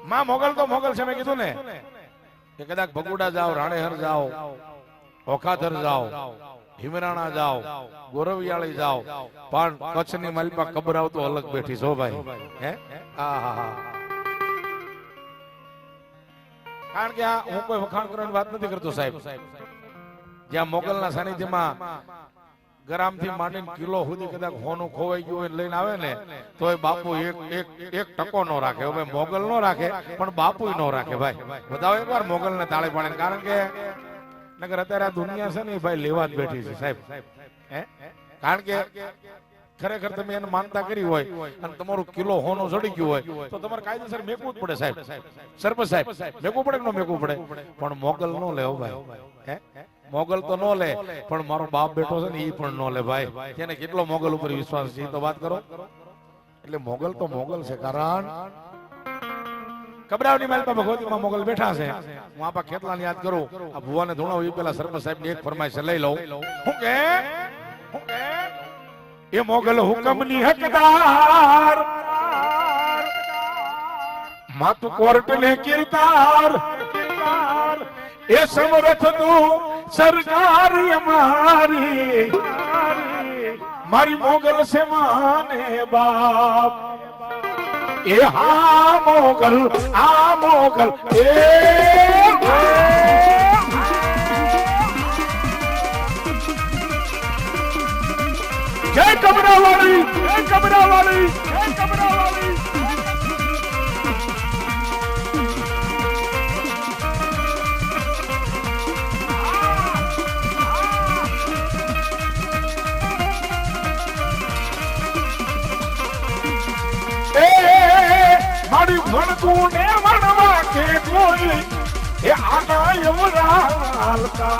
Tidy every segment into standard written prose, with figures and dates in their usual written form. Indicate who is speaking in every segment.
Speaker 1: માં મોગલ તો મોગલ છે મેં કીધું ને કે કદાચ ભગુડા જાઓ, રાણેહર જાઓ, ઓખાધર જાઓ, ભીમરાણા જાઓ, ગોરવિયાળી જાઓ, પણ કચ્છની માલપા કબરાવ તો અલગ બેઠી છો ભાઈ. હે કારણ કે આ હું કોઈ વખાણ કરવાની વાત નથી કરતો સાહેબ. જ્યાં મોગલના સાનિધ્યમાં ગ્રામથી માંડીને કિલો સુધી કદાચ હોનું ખોવાઈ ગયું હોય લઈને આવે ને તો એ બાપુ એક ટકો નો રાખે. હવે મોગલ નો રાખે પણ બાપુ નો રાખે ભાઈ. બતાવો એકવાર મોગલ ને તાળી પાડે. કારણ કે નગર અત્યારે આ દુનિયા છે ને ભાઈ લેવા જ બેઠી છે સાહેબ. કારણ કે ખરેખર તમે એને માનતા કરી હોય અને તમારું કિલો હોનું ચડી ગયું હોય તો તમારે કાયદેસર મેકવું જ પડે સાહેબ. સરપંચ સાહેબ મેકવું પડે કે ન મેકવું પડે? પણ મોગલ નો લે ભાઈ. મોગલ તો નો લે પણ મારો બાપ બેઠો છે ને એ પણ નો લે ભાઈ. એને કેટલો મોગલ ઉપર વિશ્વાસ છે તો વાત કરો. એટલે મોગલ તો મોગલ છે. કારણ કબરાવની માલપા ભગવતીમાં મોગલ બેઠા છે. હું આપા ખેતલાને યાદ કરું. આ ભુવાને ધોણાવ એ પેલા સરપંચ સાહેબ ની એક ફરમાઈશ લઈ લઉં. હું કે એ મોગલ હુકમની હકદાર, માતું કોર્ટ ને કિરદાર, એ સમરથ તું સરકાર અમારી, મારી મોગલ છે માને બાપ. એ હા મોગલ આ મોગલ એ જય કબરાવાળી, જય કબરાવાળી, જય કબરાવાળી. મારી ભણતું ને વણવા કે કોઈ એ આના યમરા હાલતા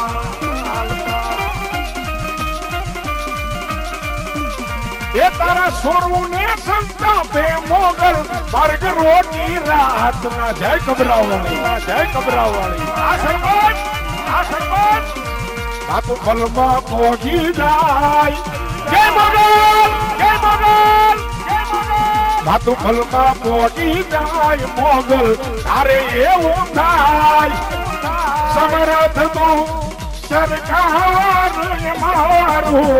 Speaker 1: એ તારા સોરવું ને સંતાપે મોગલ માર્ગ રોટી રાત ના. જય કબરાવાળી, જય કબરાવાળી. આ સરપંચ આ તો ફલમાં પહોંચી જાય. જય મોગલ, જય મોગલ, માતું ફલમાં પહોંચી જાય મોગલ તારે એવું થાય. સમરથ તું સરકાર મારું,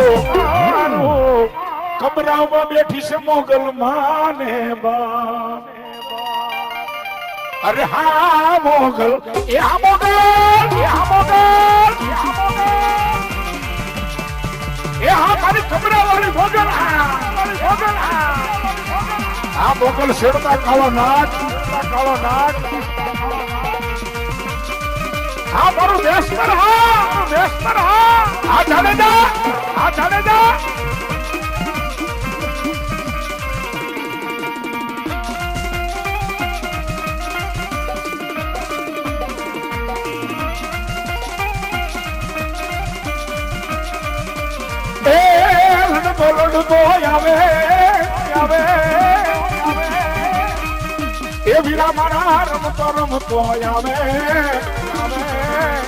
Speaker 1: કબરાવમાં બેઠી છે મોગલ માને બાપ. અરે હા મોગલ એ આ મોગલ, એ આ મોગલ, એ હા મારી કબરાવાળી મોગલ. આ મોગલ શેરતા કાળો નાગ, કાળો નાગ. હા મારું દેશકર, હા દેશકર, હા જાડેજા, હા જાડેજા. એ લડતો આવે આવે એ વીરા મારા રમતો રમતો આવે.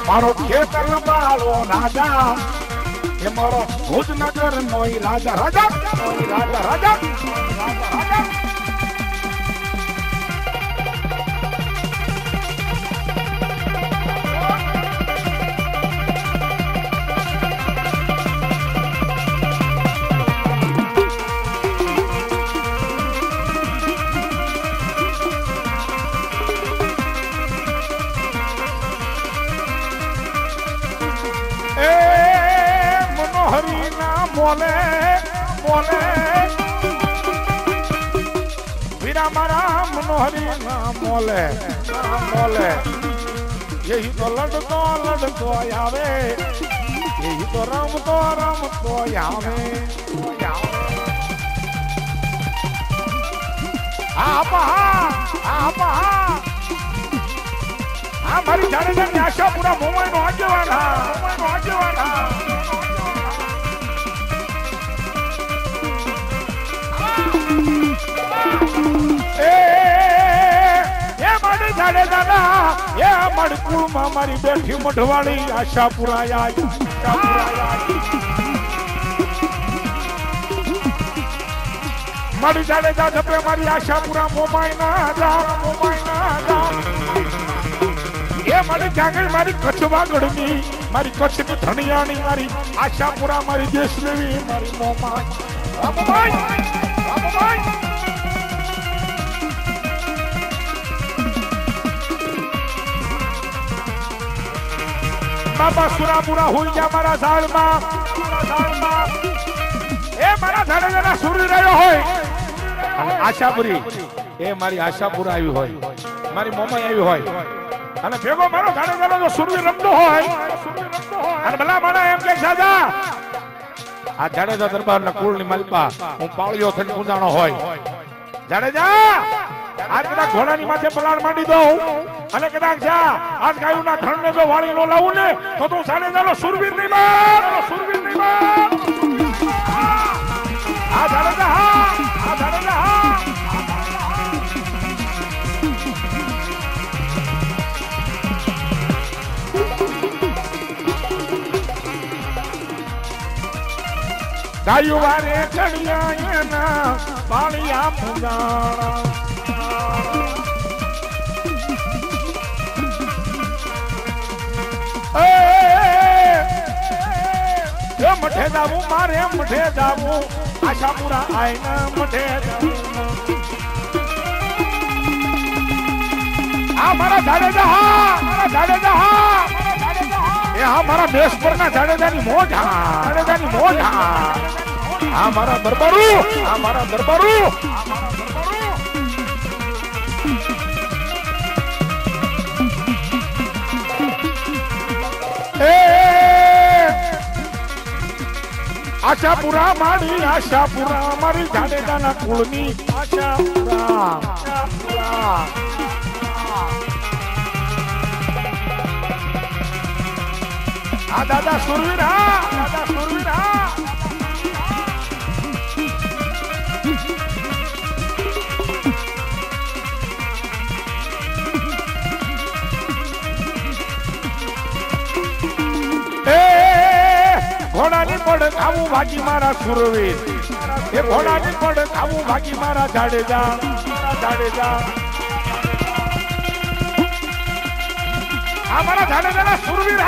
Speaker 1: મારો ખેતર બાળો રાજા, એ મારો ભુજનગર નો રાજા, રાજા રાજા રાજા. મોલે મોલે વીરા મારા મનોહરી ના મોલે મોલે. यही तो लड़तो लड़तो आवे, यही तो रमतो रमतो आवे. आपा आपा हमारी जाने जाने आशा पूरा मुंबई में आजवाना, मुंबई में आजवाना. मड़कुल मारी बैठी मठवाड़ी आशा पुराया मड़ी जाने जा जब हमारी आशा पूरा मोबाइल ना जा, मोबाइल ना जा. મારી ક્યાં ગઈ મારી કચ્છ વાગડની મારી કચ્છની ધણિયાની મારી આશાપુરા મારી દેશલેવી મારી મોમાં બાબુભાઈ બાબા સુરાપુરા હોય જા મારા ઝાડમાં એ મારા ઝાડે સુરી રહ્યો હોય અને આશાપુરી એ મારી આશાપુરા આવી હોય મારી મોમાઈ આવી હોય અને ભેગો મારો ઝાડે જો સુરવી રમતો હોય અને ભલા માણા એમ કે સાજા આ જાડેજા દરબારના કુળની માલપા હું પાળિયો થઈને ગુંજાણો હોય જાડેજા આજ કદાચ ઘોડાની માથે પલાણ માંડી દઉં અને કદાચ જા આજ ગાયુના ધણને જો વાળી નો લાવું ને તો તું જાડેજાનો સુરવીર નહીં બન આ જાડેજા આ જાડેજા ગાયું વારે ચડિયા એના પાળિયા પૂજાણા મઠે જાવું મારે મઠે જાવું આશાપુરા આઈના મઠે જાવું આ મારા જાડેજા એ હા મારા દેશ પરના જાડેજાની મોજ આ મારા દરબારું આશાપુરા મારી જાડેજાના કુળની આશાપુરા આ દાદા સુરવીર ઘોડાની પડ ખાવું ભાગી મારા સુરવીર એ ઘોડાની પડ ખાવું ભાગી મારા જાડેજા આ મારા જાડેજાના સુરવીર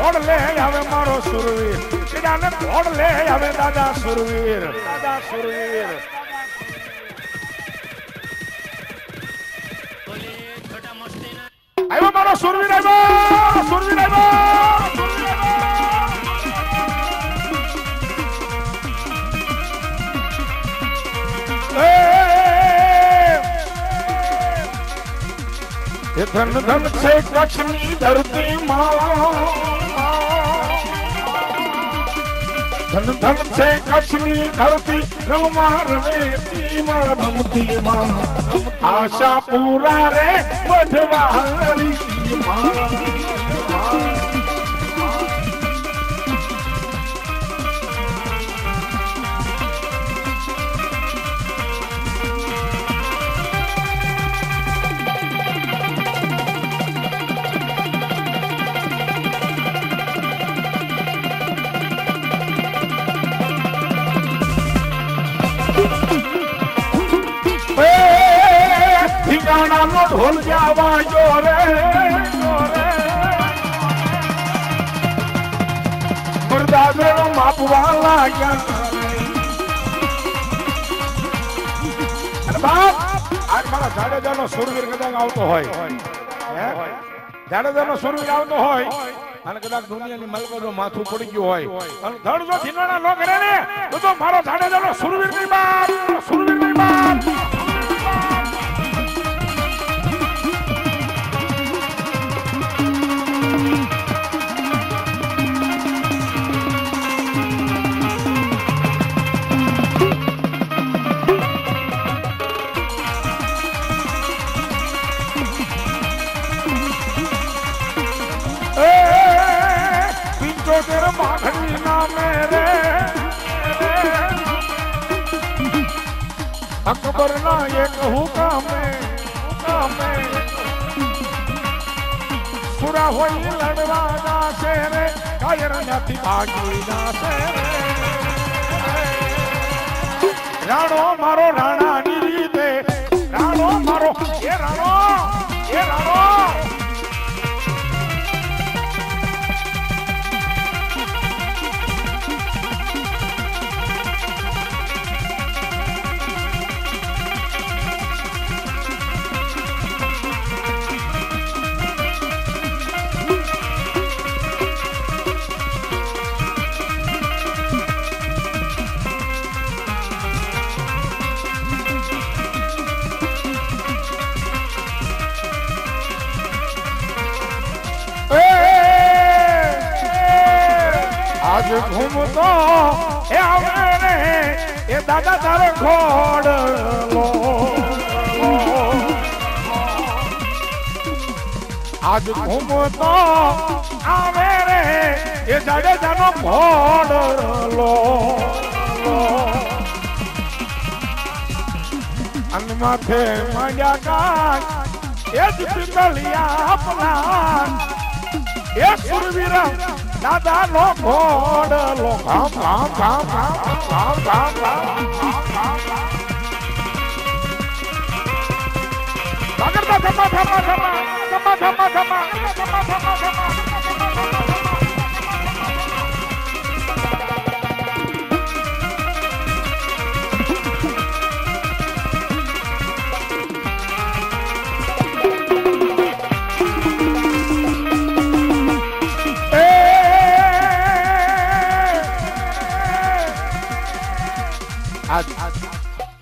Speaker 1: ઘોડ લે આવે મારો સુરવીર સીડાને ઘોડ લે આવે દાદા સુરવીર આવ્યો મારો સુરવીર ધન ધન છે કચ્છની ધરતી ધન ધન છે કચ્છની ધરતી રમતી માં આશાપુરા રે વધવાળી ઢોલ જાવા જોરે દાદરો માપવા લાગ્યા બાપ આજ મારા જાડેજાનો સુરવીર કદાચ આવતો હોય જાડેજાનો સુરવીર આવતો હોય અને કદાચ દુનિયાની મલકો માથું પડી ગયું હોય અને ધડ જો ધીનાણા ન કરે ને તો મારો જાડેજાનો સુરવીર ની બાપ અકબર ના એક હુકમે સુરા હોય લડવા જાશે રે કાયર નથી ભાગી જાશે રે રાણો મારો રાણાની રીતે રાણો મારો એ રાણો આજ ઘૂમતો એ આવે રે એ દાદા તારે ઘોડલો આજ ઘૂમતો આવે રે એ જાડેજાનો ઘોડલો અન માથે માંડ્યા કાંઈ એ જ પિંગલિયા આપના એ સુરવીરા દાદા નો ઘોડલો ઘામ ઘામ ઘામ ઘામ ઘામ ઘામ ઘામ ધમા ધમા ધમા ધમા ધમા ધમા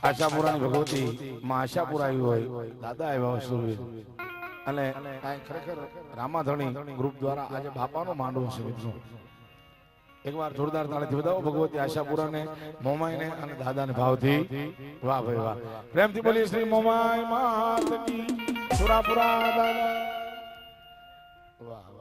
Speaker 1: આશાપુરાની ભગવતી માં આશાપુરા આવી હોય દાદા આવ્યા સુરવીર અને ખરેખર રામાધણી ગ્રુપ દ્વારા આજે બાપાનો માંડવો છે મિત્રો એકવાર જોરદાર તાળીથી વધાવો ભગવતી આશાપુરાને મોમાઈને અને દાદાને ભાવથી વાહ ભાઈ વાહ પ્રેમથી બોલીએ શ્રી મોમાઈ માત કી સુરાપુરા દાદા વાહ